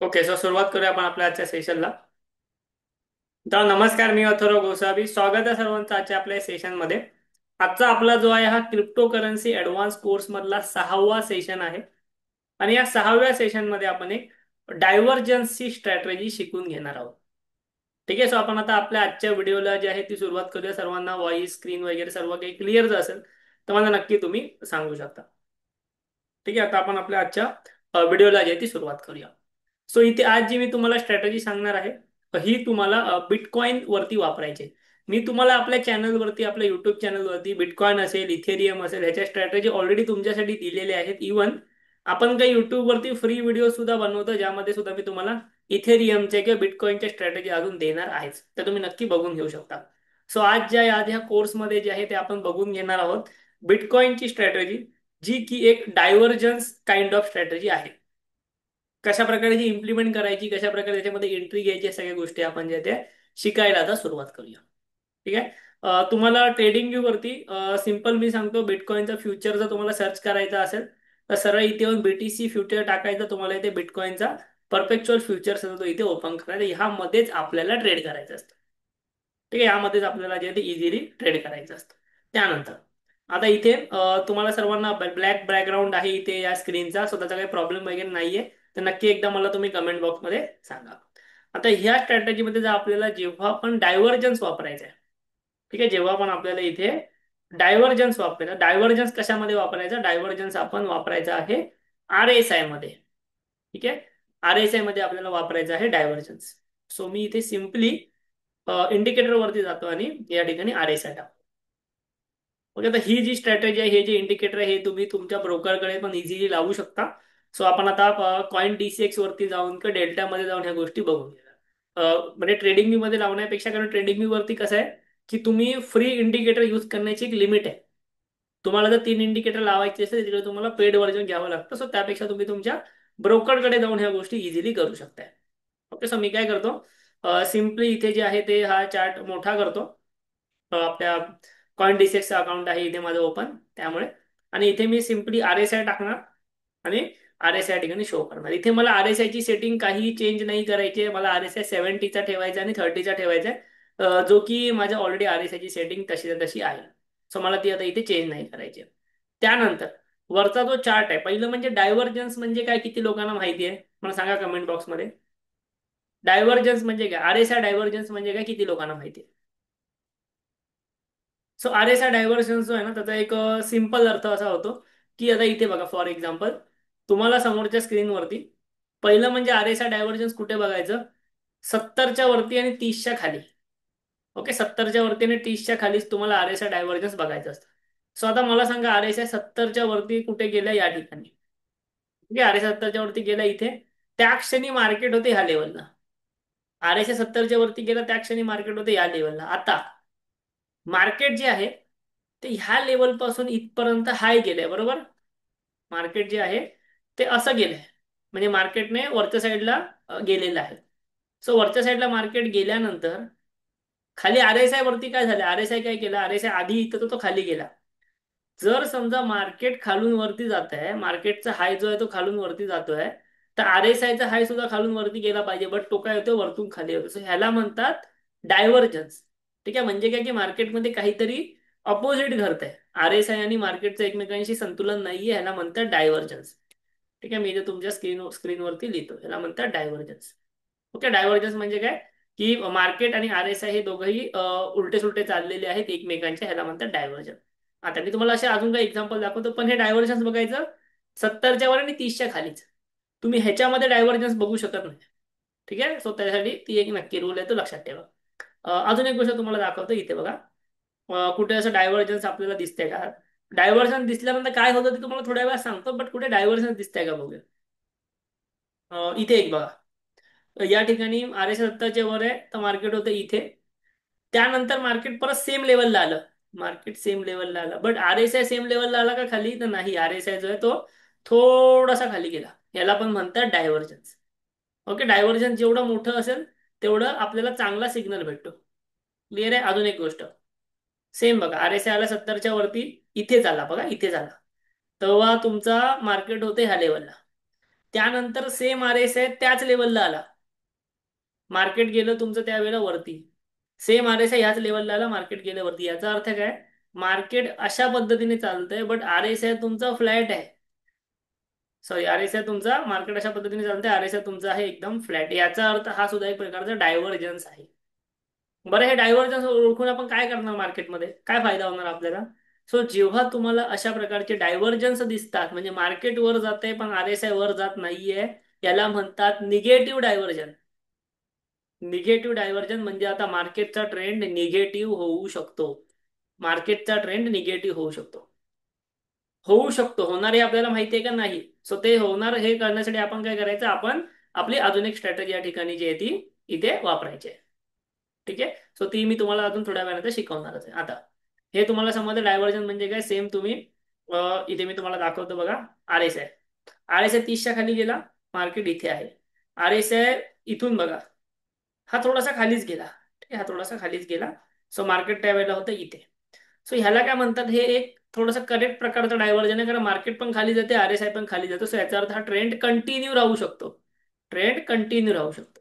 Okay, so सुरुवात करूया आपण आपल्या आजच्या सेशनला. तर नमस्कार, मी अथर्व गोसावी. स्वागत आहे सर्वांचं आजच्या आपल्या सेशनमध्ये. आजचा आपला जो आहे हा क्रिप्टो करन्सी ऍडव्हान्स कोर्स मधला 6वा सेशन आहे. आणि या 6व्या सेशनमध्ये आपण एक डायव्हर्जन्सची स्ट्रॅटेजी शिकून घेणार आहोत. ठीक आहे. सो आपण आता आपल्या आजच्या व्हिडिओला जे आहे ती सुरुवात करूया. सर्वांना व्हॉइस स्क्रीन वगैरे सर्व काही क्लिअर जर असेल तर मला नक्की तुम्ही सांगू शकता. ठीक आहे. आता आपण आपल्या आजच्या व्हिडिओला जे आहे ती सुरुवात करूया. सो इथे आज जी मी तुम्हाला स्ट्रॅटेजी सांगणार आहे ही तुम्हाला बिटकॉइन वरती वापरायची आहे. मी तुम्हाला आपल्या चॅनलवरती, आपल्या युट्यूब चॅनलवरती बिटकॉइन असेल, इथेरियम असेल ह्याच्या स्ट्रॅटेजी ऑलरेडी तुमच्यासाठी दिलेल्या आहेत. इवन आपण काही युट्यूबवरती फ्री व्हिडिओ सुद्धा बनवतो, ज्यामध्ये सुद्धा मी तुम्हाला इथेरियमचे किंवा बिटकॉइनच्या स्ट्रॅटेजी अजून देणार आहेच. तर तुम्ही नक्की बघून घेऊ शकता. सो आज ज्या आज ह्या कोर्समध्ये जे आहे ते आपण बघून घेणार आहोत बिटकॉइनची स्ट्रॅटेजी, जी की एक डायव्हर्जन्स काइंड ऑफ स्ट्रॅटेजी आहे. कशा प्रकारे ती इम्प्लिमेंट करायची, कशा प्रकारे त्याच्यामध्ये एंट्री घ्यायची, या सगळ्या गोष्टी आपण जे त्या शिकायला आता सुरुवात करूया. ठीक आहे. तुम्हाला ट्रेडिंग व्यू वरती सिंपल मी सांगतो, बिटकॉइनचा फ्युचर जर तुम्हाला सर्च करायचा असेल तर सरळ इथे येऊन बीटीसी फ्युचर टाकायचं. तुम्हाला इथे बिटकॉइनचा परपेच्युअल फ्युचर तो इथे ओपन करायचा. ह्यामध्येच आपल्याला ट्रेड करायचं असतं. ठीक आहे. यामध्येच आपल्याला जे ते इझिली ट्रेड करायचं असतं. त्यानंतर आता इथे तुम्हाला सर्वांना ब्लॅक बॅकग्राऊंड आहे इथे या स्क्रीनचा, सो त्याचा काही प्रॉब्लेम वगैरे नाहीये. तर नक्की एकदा मला तुम्ही कमेंट बॉक्समध्ये सांगा. आता ह्या स्ट्रॅटेजीमध्ये जर आपल्याला जेव्हा आपण डायव्हर्जन्स वापरायचं आहे, ठीक आहे, जेव्हा पण आपल्याला इथे डायव्हर्जन्स वापरायचा, डायव्हर्जन्स कशामध्ये वापरायचा, डायव्हर्जन्स आपण वापरायचा आहे RSI मध्ये. ठीक आहे. RSI मध्ये आपल्याला वापरायचं आहे डायव्हर्जन्स. सो मी इथे सिम्पली इंडिकेटर वरती जातो आणि या ठिकाणी RSI टाकतो. ओके. तर ही जी स्ट्रॅटेजी आहे, हे जे इंडिकेटर आहे, हे तुम्ही तुमच्या ब्रोकरकडे पण इझिली लावू शकता. सो आपण आता कॉइन DCX वरती जाऊन किंवा डेल्टामध्ये जाऊन ह्या गोष्टी बघून घेऊया. म्हणजे ट्रेडिंग व्यू मध्ये लावण्यापेक्षा, कारण ट्रेडिंग व्यू वरती कसं आहे की तुम्ही फ्री इंडिकेटर यूज करण्याची एक लिमिट आहे. तुम्हाला जर 3 इंडिकेटर लावायचे असेल तिकडे तुम्हाला पेड व्हर्जन घ्यावं लागतं. सो त्यापेक्षा तुम्ही तुमच्या ब्रोकरकडे जाऊन ह्या गोष्टी इझिली करू शकताय. ओके. सो मी काय करतो, सिम्पली इथे जे आहे ते हा चार्ट मोठा करतो. आपल्या कॉइन डिसेक्सचं अकाउंट आहे इथे माझं ओपन, त्यामुळे. आणि इथे मी सिम्पली RSI टाकणार आणि RSI ठिकाणी शो करणार. इथे मला RSI ची सेटिंग काही चेंज नाही करायची आहे. मला RSI 70चा ठेवायचा आणि 30चा ठेवायचा आहे, जो की माझ्या ऑलरेडी RSI ची सेटिंग तशी तशी आहे. सो मला ती आता इथे चेंज नाही करायची आहे. त्यानंतर वरचा जो चार्ट आहे, पहिलं म्हणजे डायव्हर्जन्स म्हणजे काय, किती लोकांना माहिती आहे मला सांगा कमेंट बॉक्समध्ये. डायव्हर्जन्स म्हणजे काय, RSI डायव्हर्जन्स म्हणजे काय, किती लोकांना माहिती आहे. सो RSI डायव्हर्जन्स जो आहे ना, त्याचा एक सिंपल अर्थ असा होतो की आता इथे बघा, फॉर एक्झाम्पल तुम्हाला समोरच्या स्क्रीनवरती पहिलं म्हणजे RSI डायव्हर्जन्स कुठे बघायचं, 70च्या वरती आणि 30च्या खाली. ओके. 70च्या वरती आणि 30च्या खालीच तुम्हाला RSI डायव्हर्जन्स बघायचं असतं. सो आता मला सांगा, RSI 70च्या वरती कुठे गेल्या, या ठिकाणी. ठीक आहे. RSI 70च्या वरती गेला इथे. त्या क्षणी मार्केट होते ह्या लेवलला. RSI 70च्या वरती गेला त्या क्षणी मार्केट होते या लेवलला. आता मार्केट जे आहे ते ह्या लेवल पासून इथपर्यंत हाय गेलंय, बरोबर. मार्केट जे आहे ते असं गेलंय, म्हणजे मार्केटने वरच्या साईडला गेलेलं आहे. सो वरच्या साईडला मार्केट गेल्यानंतर खाली RSI वरती काय झालं, RSI काय केलं, RSI आधी इथं तो खाली गेला. जर समजा मार्केट खालून वरती जात आहे, मार्केटचा हाय जो आहे तो खालून वरती जातोय, तर RSI चा हाय सुद्धा खालून वरती गेला पाहिजे. बट तो काय होतो, वरतून खाली होतो. सो ह्याला म्हणतात डायव्हर्जन्स. ठीक आहे. म्हणजे काय की मार्केटमध्ये काहीतरी अपोजिट घडतंय. RSI आणि मार्केटचं एकमेकांशी संतुलन नाहीये, ह्याला म्हणतात डायव्हर्जन्स. ठीक आहे. मी इथे तुमच्या स्क्रीनवरती लिहितो, ह्याला म्हणतात डायव्हर्जन्स. ओके. डायव्हर्जन्स म्हणजे काय की मार्केट आणि RSI हे दोघंही उलटे सुलटे चाललेले आहेत एकमेकांच्या, ह्याला म्हणतात डायव्हर्जन्स. आता मी तुम्हाला असे अजून काही एक्झाम्पल दाखवतो, पण हे डायव्हर्जन्स बघायचं 70च्या वर आणि 30च्या खालीच. तुम्ही ह्याच्यामध्ये डायव्हर्जन्स बघू शकत नाही. ठीक आहे. सो त्यासाठी ती एक नक्की रूल आहे, तो लक्षात ठेवा. अजून एक गोष्ट तुम्हाला दाखवतो इथे बघा. कुठे असं डायव्हर्जन्स आपल्याला दिसतंय का. डायव्हर्जन्स दिसल्यानंतर काय होतं ते तुम्हाला थोड्या वेळात सांगतो, बट कुठे डायव्हर्जन्स दिसतंय का बघूया. इथे एक बघा. या ठिकाणी RSI 70च्या वर आहे तर मार्केट होतं इथे. त्यानंतर मार्केट परत सेम लेवलला आलं. मार्केट सेम लेवलला आलं, बट RSI सेम लेवलला आला का खाली, तर नाही. RSI जो आहे तो थोडासा खाली गेला. याला पण म्हणतात डायव्हर्जन्स. ओके. डायव्हर्जन्स जेवढं मोठं असेल तेवढं आपल्याला चांगला सिग्नल भेटतो. क्लिअर आहे. अजून एक गोष्ट सेम बघा, RSI आला 70च्या वरती, इथे झाला बघा, इथे झाला. तेव्हा तुमचा मार्केट होते ह्या लेवलला. त्यानंतर सेम आर एस आहे त्याच लेवलला आला, मार्केट गेलं तुमचं त्यावेळेला वरती. सेम आर एस आय ह्याच लेवलला आला, मार्केट गेलं वरती. याचा अर्थ काय, मार्केट अशा पद्धतीने चालतंय बट आर एस आय तुमचा फ्लॅट आहे. सॉरी, आर एस आय तुमचा, मार्केट अशा पद्धतीने चालतंय, आर एस आय तुमचा आहे एकदम फ्लॅट. याचा अर्थ हा सुद्धा एक प्रकारचा डायव्हर्जन्स आहे. बरं, हे डायव्हर्जन्स ओळखून आपण काय करणार, मार्केटमध्ये काय फायदा होणार आपल्याला? सो जेव्हा तुम्हाला अशा प्रकारचे डायव्हर्जन्स दिसतात, म्हणजे मार्केट वर जाते पण आर एस आय वर जात नाहीये, याला म्हणतात निगेटिव्ह डायव्हर्जन. निगेटिव्ह डायव्हर्जन म्हणजे आता मार्केटचा ट्रेंड निगेटिव्ह होऊ शकतो. मार्केटचा ट्रेंड निगेटिव्ह होऊ शकतो. होऊ शकतो, होणार हे आपल्याला माहिती आहे का नाही? सो ते होणार हे करण्यासाठी आपण काय करायचं, आपण आपली अजून एक स्ट्रॅटेजी या ठिकाणी जी आहे ती इथे वापरायची आहे. ठीक आहे. सो ती मी तुम्हाला अजून थोड्या वेळानंतर शिकवणारच आहे. आता हे तुम्हाला समजलं डायव्हर्जन म्हणजे काय. सेम तुम्ही इथे मी तुम्हाला दाखवतो बघा. R S I, R S I 30च्या खाली गेला, मार्केट इथे आहे. आर एस आय इथून बघा, हा थोडासा खालीच गेला. ठीक आहे, हा थोडासा खालीच गेला. सो मार्केट त्यावेळेला होतं इथे. सो ह्याला काय म्हणतात, हे एक थोडंसं करेक्ट प्रकारचं डायव्हर्जन आहे, कारण मार्केट पण खाली जाते, आर एस आय पण खाली जातो. सो याचा अर्थ हा ट्रेंड कंटिन्यू राहू शकतो. ट्रेंड कंटिन्यू राहू शकतो.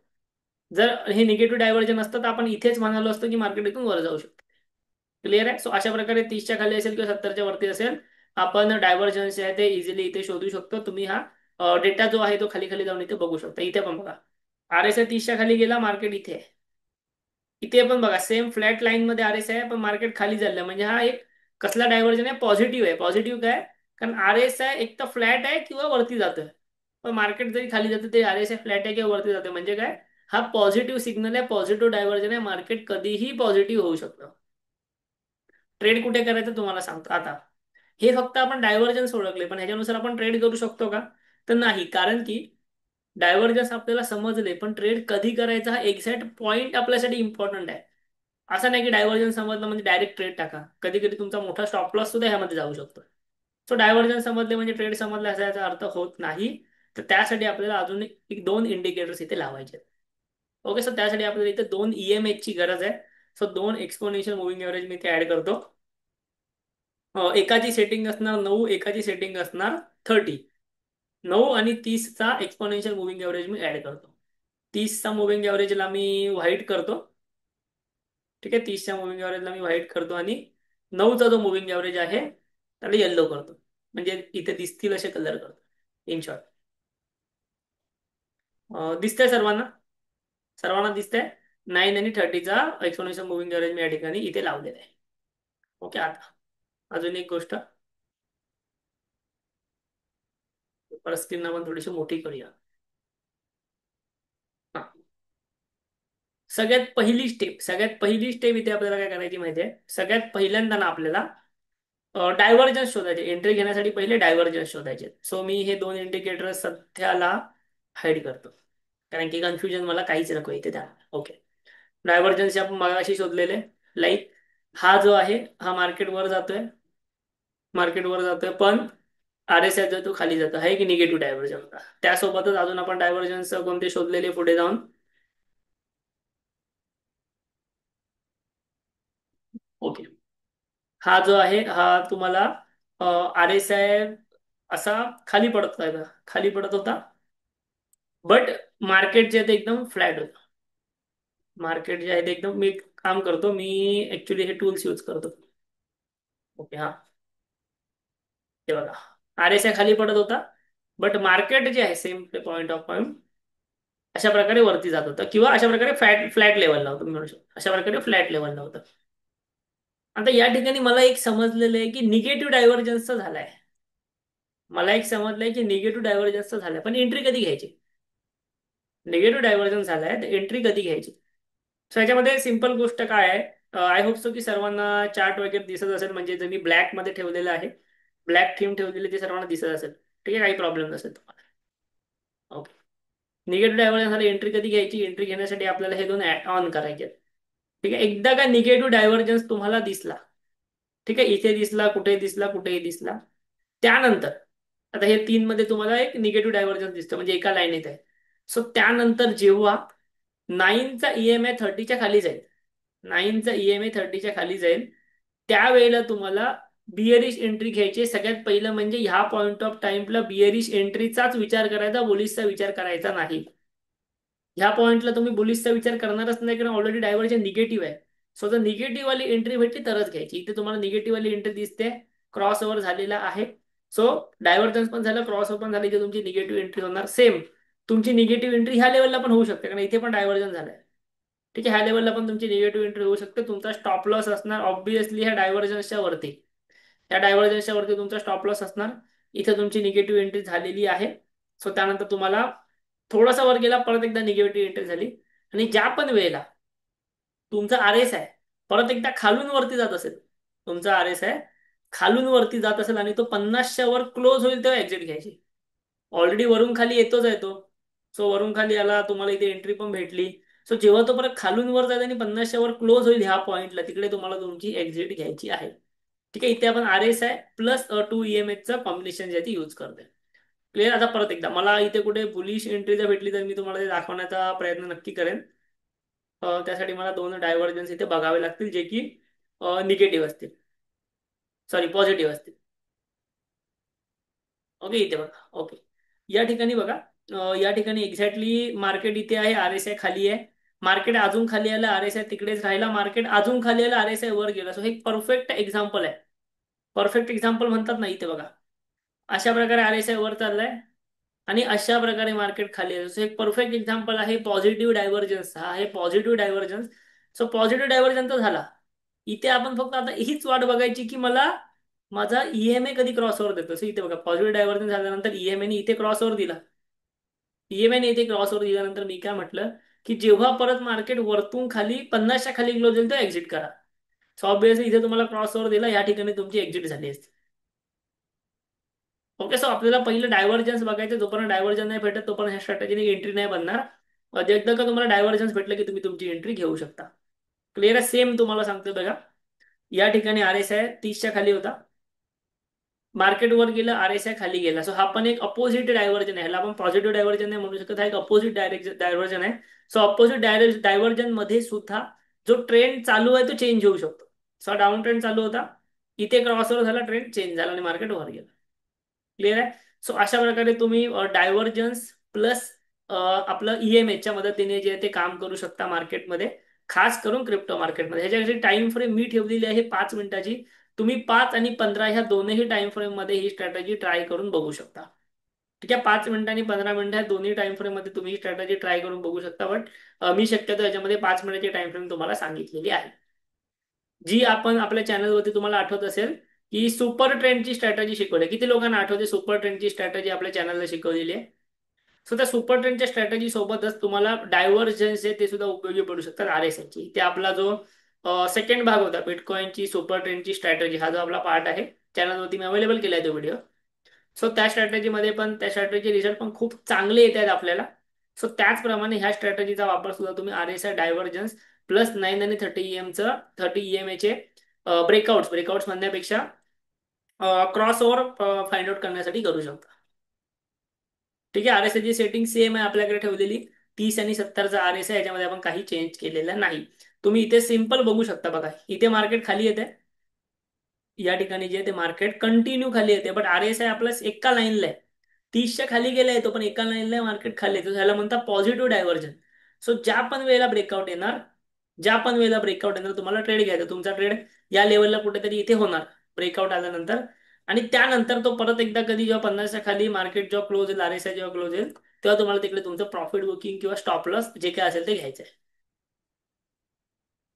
जर हे निगेटिव्ह डायव्हर्जन असतं तर आपण इथेच म्हणालो असतो की मार्केट इथून वर जाऊ शकतो. क्लिअर आहे. सो अशा प्रकारे 30च्या खाली असेल किंवा 70च्या वरती असेल, आपण डायव्हर्जन्स आहे ते इझिली इथे शोधू शकतो. तुम्ही हा डेटा जो आहे तो खाली खाली जाऊन इथे बघू शकता. इथे पण बघा, आर एस आय 30च्या खाली गेला, मार्केट इथे आहे. इथे पण बघा, सेम फ्लॅट लाईन मध्ये आर एस आहे पण मार्केट खाली चाललं, म्हणजे हा एक कसला डायव्हर्जन आहे, पॉझिटिव्ह आहे. पॉझिटिव्ह काय, कारण आर एस आय एक तर फ्लॅट आहे किंवा वरती जातोय. पण मार्केट जरी खाली जाते ते आर एस आय फ्लॅट आहे किंवा वरती जाते, म्हणजे काय, हा पॉझिटिव्ह सिग्नल आहे, पॉझिटिव्ह डायव्हर्जन आहे. मार्केट कधीही पॉझिटिव्ह होऊ शकतं. ट्रेड कुठे करायचं तुम्हाला सांगतो आता. हे फक्त आपण डायव्हर्जन्स ओळखले, पण ह्याच्यानुसार आपण ट्रेड करू शकतो का? तर नाही, कारण की डायव्हर्जन्स आपल्याला समजले, पण ट्रेड कधी करायचा हा एक्झॅक्ट पॉईंट आपल्यासाठी इम्पॉर्टंट आहे. असं नाही की डायव्हर्जन समजलं म्हणजे डायरेक्ट ट्रेड टाका. कधी कधी तुमचा मोठा स्टॉप लॉस सुद्धा ह्यामध्ये जाऊ शकतो. सो डायव्हर्जन समजले म्हणजे ट्रेड समजले असा याचा अर्थ होत नाही. तर त्यासाठी आपल्याला अजून एक दोन इंडिकेटर्स इथे लावायचे. ओके, सो त्यासाठी आपल्याला इथे दोन ईएमएच ची गरज आहे. सो दोन एक्सपोनेन्शियल मुव्हिंग एव्हरेज मी इथे ऍड करतो. एकाची सेटिंग असणार 9, एकाची सेटिंग असणार 30. 9 आणि 30चा एक्सपोनेन्शियल मुव्हिंग एव्हरेज मी ऍड करतो. 30चा मुव्हिंग एव्हरेजला मी व्हाईट करतो. ठीक आहे, 30च्या मुव्हिंग एव्हरेजला मी व्हाईट करतो आणि 9चा जो मुव्हिंग एव्हरेज आहे त्याला येल्लो करतो. म्हणजे इथे दिसतील असे कलर करतो. इन शॉर्ट, दिसतंय सर्वांना? सर्वांना दिसतंय. 9 आणि 30चा एक्सपोनेन्शियल मुव्हिंग एव्हरेज मी या ठिकाणी इथे लावलेला आहे. ओके, आता अजून एक गोष्ट, परत स्क्रीन आपण थोडीशी मोठी करूया. हा. सगळ्यात पहिली स्टेप इथे आपल्याला काय करायची माहिती आहे. सगळ्यात पहिल्यांदा ना आपल्याला डायव्हर्जन्स शोधायचे. एंट्री घेण्यासाठी पहिले डायव्हर्जन्स शोधायचे. सो मी हे दोन इंडिकेटर सध्याला हाईड करतो, कारण की कन्फ्युजन मला काहीच नको इथे त्या. ओके, डायव्हर्जन्स आपण मगाशी शोधलेले. लाईक हा जो आहे हा मार्केट वर जातोय पण आर एस आय जो तो खाली जातो, आहे की निगेटिव्ह डायव्हर्जन होता. त्यासोबतच अजून आपण डायव्हर्जन्स कोणते शोधलेले पुढे जाऊन. ओके, हा जो आहे हा तुम्हाला आर एस आय असा खाली पडत आहे, खाली पडत होता. बट मार्केट जे आहे ते एकदम फ्लॅट होतं. मार्केट जे आहे ते एकदम, मी एक काम करतो, मी ऍक्च्युली हे टूल्स यूज करतो. ओके, हा हे बघा, आर एस आय खाली पडत होता बट मार्केट जे आहे सेम पॉईंट ऑफ पॉईंट अशा प्रकारे वरती जात होतं, किंवा अशा प्रकारे फ्लॅट फ्लॅट लेवलला होतं, मी म्हणू शकतो अशा प्रकारे फ्लॅट लेवलला होतं. आता या ठिकाणी मला एक समजलेलं आहे की निगेटिव्ह डायव्हर्जन्सचा झालाय. मला एक समजलंय की निगेटिव्ह डायव्हर्जन्सचा झालाय, पण एंट्री कधी घ्यायची? निगेटिव्ह डायव्हर्जन झालाय तर एंट्री कधी घ्यायची? सो याच्यामध्ये सिंपल गोष्ट काय आहे, आय होप सो की सर्वांना चार्ट वगैरे दिसत असेल. म्हणजे जर मी ब्लॅक मध्ये ठेवलेलं आहे, ब्लॅक थीम ठेवलेली, ते सर्वांना दिसत असेल. ठीक आहे, काही प्रॉब्लेम नसेल तुम्हाला. ओके, निगेटिव्ह डायव्हर्जन झालं, एंट्री कधी घ्यायची? एंट्री घेण्यासाठी आपल्याला हे दोन ऑन करायचे आहेत. ठीक आहे, एकदा का निगेटिव्ह डायव्हर्जन्स तुम्हाला दिसला, ठीक आहे, इथे दिसला, कुठेही दिसला, कुठेही दिसला, त्यानंतर आता हे तीन मध्ये तुम्हाला एक निगेटिव्ह डायव्हर्जन्स दिसतं, म्हणजे एका लाईनीत आहे. सो त्यानंतर जेव्हा 9चा ईएमआय 30च्या खाली जाईल, 9चा ईएमआय 30च्या खाली जाईल, त्यावेळेला तुम्हाला बियरिश एंट्री घ्यायची. सगळ्यात पहिलं म्हणजे ह्या पॉईंट ऑफ टाइमला बियरिश एंट्रीचाच विचार करायचा, बुलिशचा विचार करायचा नाही. ह्या पॉईंटला तुम्ही बुलिशचा विचार करणारच नाही, कारण ऑलरेडी डायव्हर्जन निगेटिव्ह आहे. सो जर निगेटिव्ह वाली एंट्री भेटली तरच घ्यायची. इथे तुम्हाला निगेटिव्ह वाली एंट्री दिसते, क्रॉस ओव्हर झालेला आहे. सो डायव्हर्जन्स पण झालं, क्रॉस ओव्हर पण झालं, इथे तुमची निगेटिव्ह एंट्री होणार. सेम तुमची निगेटिव्ह एंट्री ह्या लेवलला पण होऊ शकते, कारण इथे पण डायव्हर्जन झालंय. ठीक आहे, ह्या लेवलला पण तुमची निगेटिव्ह एंट्री होऊ शकते. तुमचा स्टॉप लॉस असणार ऑब्व्हियसली ह्या डायव्हर्जन्सच्या वरती. या डायव्हर्जन्सच्या वरती तुमचा स्टॉप लॉस असणार. इथे तुमची निगेटिव्ह एंट्री झालेली आहे. सो त्यानंतर तुम्हाला थोडासा वर गेला, परत एकदा निगेटिव्ह एंट्री झाली. आणि ज्या पण वेळेला तुमचा आर एस आहे परत एकदा खालून वरती जात असेल, तुमचा आर एस आहे खालून वरती जात असेल आणि तो 50च्या वर क्लोज होईल तेव्हा एक्झिट घ्यायची. ऑलरेडी वरून खाली येतोच आहे तो. सो वरून खाली आला, तुम्हाला इथे एंट्री पण भेटली. सो जेव्हा तो परत खालून वर जाईल आणि 50च्या वर क्लोज होईल ह्या पॉईंटला, तिकडे तुम्हाला तुमची एक्झिट घ्यायची आहे. ठीक आहे, इथे आपण R S I plus 2 EMH combination जे यूज करतोय. क्लिअर. आता परत एकदा मला इथे कुठे बुलिश एंट्री जर भेटली तर मी तुम्हाला ते दाखवण्याचा प्रयत्न नक्की करेन. त्यासाठी मला दोन डायव्हर्जन्स इथे बघावे लागतील, जे की निगेटिव्ह असतील, सॉरी पॉझिटिव्ह असतील. ओके, इथे बघा. ओके, या ठिकाणी बघा. या ठिकाणी एक्झॅक्टली मार्केट इथे आहे, आर एस आय खाली आहे. मार्केट अजून खाली आलं, आर एस आय तिकडेच राहिला. मार्केट अजून खाली आलं, आर एस आय वर गेला. सो हे परफेक्ट एक्झाम्पल आहे. परफेक्ट एक्झाम्पल म्हणतात ना, इथे बघा. अशा प्रकारे आर एस आय वर चाललाय आणि अशा प्रकारे मार्केट खाली आहे. सो एक परफेक्ट एक्झाम्पल आहे पॉझिटिव्ह डायव्हर्जन्स. हा आहे positive divergence. So positive divergence तर झाला. इथे आपण फक्त आता हीच वाट बघायची की मला माझा ईएमए कधी क्रॉसओव्हर देतो. सो इथे बघा, पॉझिटिव्ह डायव्हर्जन्स झाल्यानंतर ईएमए इथे क्रॉसओव्हर दिला. ईएमए इथे क्रॉसओव्हर दिल्यानंतर मी काय म्हटलं, की जेव्हा परत मार्केट वरतून खाली 50च्या खाली क्लोज होईल तर एक्झिट करा. सो ऑब्विसली इथे तुम्हाला क्रॉसओव्हर दिला, या ठिकाणी तुमची एक्झिट झाली असते. ओके, सो आपल्याला पहिलं डायव्हर्जन्स बघायचं. जोपर्यंत डायव्हर्जन नाही भेटत तोपर्यंत ह्या स्ट्रॅटेजीने एंट्री नाही बनणार. एकदा का तुम्हाला डायव्हर्जन्स भेटलं की तुम्ही तुमची एंट्री घेऊ शकता. क्लिअर आहे. सेम तुम्हाला सांगतो बघा, या ठिकाणी आर एस आय 30च्या खाली होता, मार्केट वर गेलं, आर एस आय खाली गेला. सो हा पण एक अपोजिट डायव्हर्जन आहे. ह्याला आपण पॉझिटिव्ह डायव्हर्जन नाही म्हणू शकत, हा एक अपोजिट डायव्हर्जन आहे. सो अपोजिट डायव्हर्जन मध्ये सुद्धा जो ट्रेंड चालू आहे तो चेंज होऊ शकतो. सो डाऊन ट्रेंड चालू होता, इथे क्रॉसओव्हर झाला, ट्रेंड चेंज झाला आणि मार्केट वर गेलं. क्लिअर आहे. सो अशा प्रकारे तुम्ही डायव्हर्जन्स प्लस आपलं ईएमएच्या मदतीने जे ते काम करू शकता मार्केटमध्ये, खास करून क्रिप्टो मार्केटमध्ये. ह्याच्यासाठी टाइम फ्रेम मी ठेवलेली आहे 5 मिनिटाची. तुम्ही 5 आणि 15 ह्या दोनही टाइम फ्रेम मध्ये ही स्ट्रॅटेजी ट्राय करून बघू शकता. ठीक आहे, 5 मिनिट आणि 15 मिनिट ह्या दोन्ही टाइम फ्रेम मध्ये तुम्ही ही स्ट्रॅटेजी ट्राय करून बघू शकता. बट मी शक्यतो याच्यामध्ये 5 मिनिटाची टाइम फ्रेम तुम्हाला सांगितलेली आहे. जी आपण आपल्या चॅनलवरती तुम्हाला आठवत असेल की सुपर ट्रेंडची स्ट्रॅटेजी शिकवली. किती लोकांना आठवते सुपर ट्रेंडची स्ट्रॅटेजी आपल्या चॅनलला शिकवलेली आहे? सो त्या सुपर ट्रेंडच्या स्ट्रॅटेजी सोबतच तुम्हाला डायव्हर्जन्स आहे ते सुद्धा उपयोगी पडू शकतात आर एस ची. ते आपला जो सेकंड भाग होता बिटकॉइनची सुपर ट्रेंडची स्ट्रॅटेजी, हा जो आपला पार्ट आहे चॅनलवरती मी अवेलेबल केला आहे तो व्हिडिओ. सो त्या स्ट्रॅटेजीमध्ये पण त्या स्ट्रॅटेजी रिझल्ट पण खूप चांगले येत आहेत आपल्याला. सो त्याचप्रमाणे ह्या स्ट्रॅटेजीचा वापर सुद्धा तुम्ही R S I divergence plus 9 आणि 30 EM 30 EMA ब्रेकआउट्स ब्रेकआउट्स म्हणण्यापेक्षा क्रॉस ओव्हर फाइंड आउट करण्यासाठी करू शकता. ठीक आहे, आर एस आयची सेटिंग सेम आहे आपल्याकडे ठेवलेली. 30 आणि 70चा आर एस आय, याच्यामध्ये आपण काही चेंज केलेलं नाही. तुम्ही इथे सिम्पल बघू शकता बघा, इथे मार्केट खाली येते, या ठिकाणी जे ते मार्केट कंटिन्यू खाली येते. बट आर एस आय आपल्या एका लाईनला आहे, 30च्या खाली गेलाय तो, पण एका लाईनला मार्केट खाली येतो. ह्याला म्हणतात पॉझिटिव्ह डायव्हर्जन. सो ज्या पण वेळेला ब्रेकआउट येणार, ज्या पण वेळेला ब्रेकआउट येणार तुम्हाला ट्रेड घ्यायचा. तुमचा ट्रेड या लेवलला कुठेतरी इथे होणार ब्रेकआउट आल्यानंतर. आणि त्यानंतर तो परत एकदा कधी जेव्हा 50च्या खाली मार्केट जेव्हा क्लोज होईल, आर एस आय जेव्हा क्लोज होईल, तेव्हा तुम्हाला तिकडे तुमचं प्रॉफिट बुकिंग किंवा स्टॉप लॉस जे काय असेल ते घ्यायचं आहे.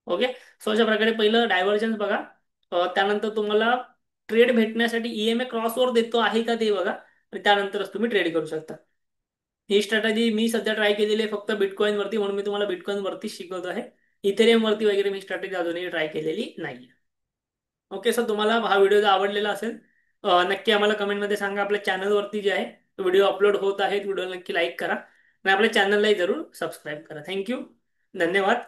ओके, सो अशा प्रकारे पहिलं डायव्हर्जन्स बघा. त्यानंतर तुम्हाला ट्रेड भेटण्यासाठी ईएमए क्रॉसओव्हर देतो आहे का ते बघा, आणि त्यानंतरच तुम्ही ट्रेड करू शकता. ही स्ट्रॅटेजी मी सध्या ट्राय केलेली आहे फक्त बिटकॉइन वरती, म्हणून मी तुम्हाला बिटकॉइन वरती शिकवतो आहे. इथेरियम वरती वगैरे मी स्ट्रॅटेजी अजूनही ट्राय केलेली नाही. ओके, सर तुम्हाला हा व्हिडिओ जर आवडलेला असेल नक्की आम्हाला कमेंटमध्ये सांगा. आपल्या चॅनलवरती जे आहे व्हिडिओ अपलोड होत आहेत, व्हिडिओ नक्की लाईक करा आणि आपल्या चॅनललाही जरूर सबस्क्राईब करा. थँक्यू, धन्यवाद.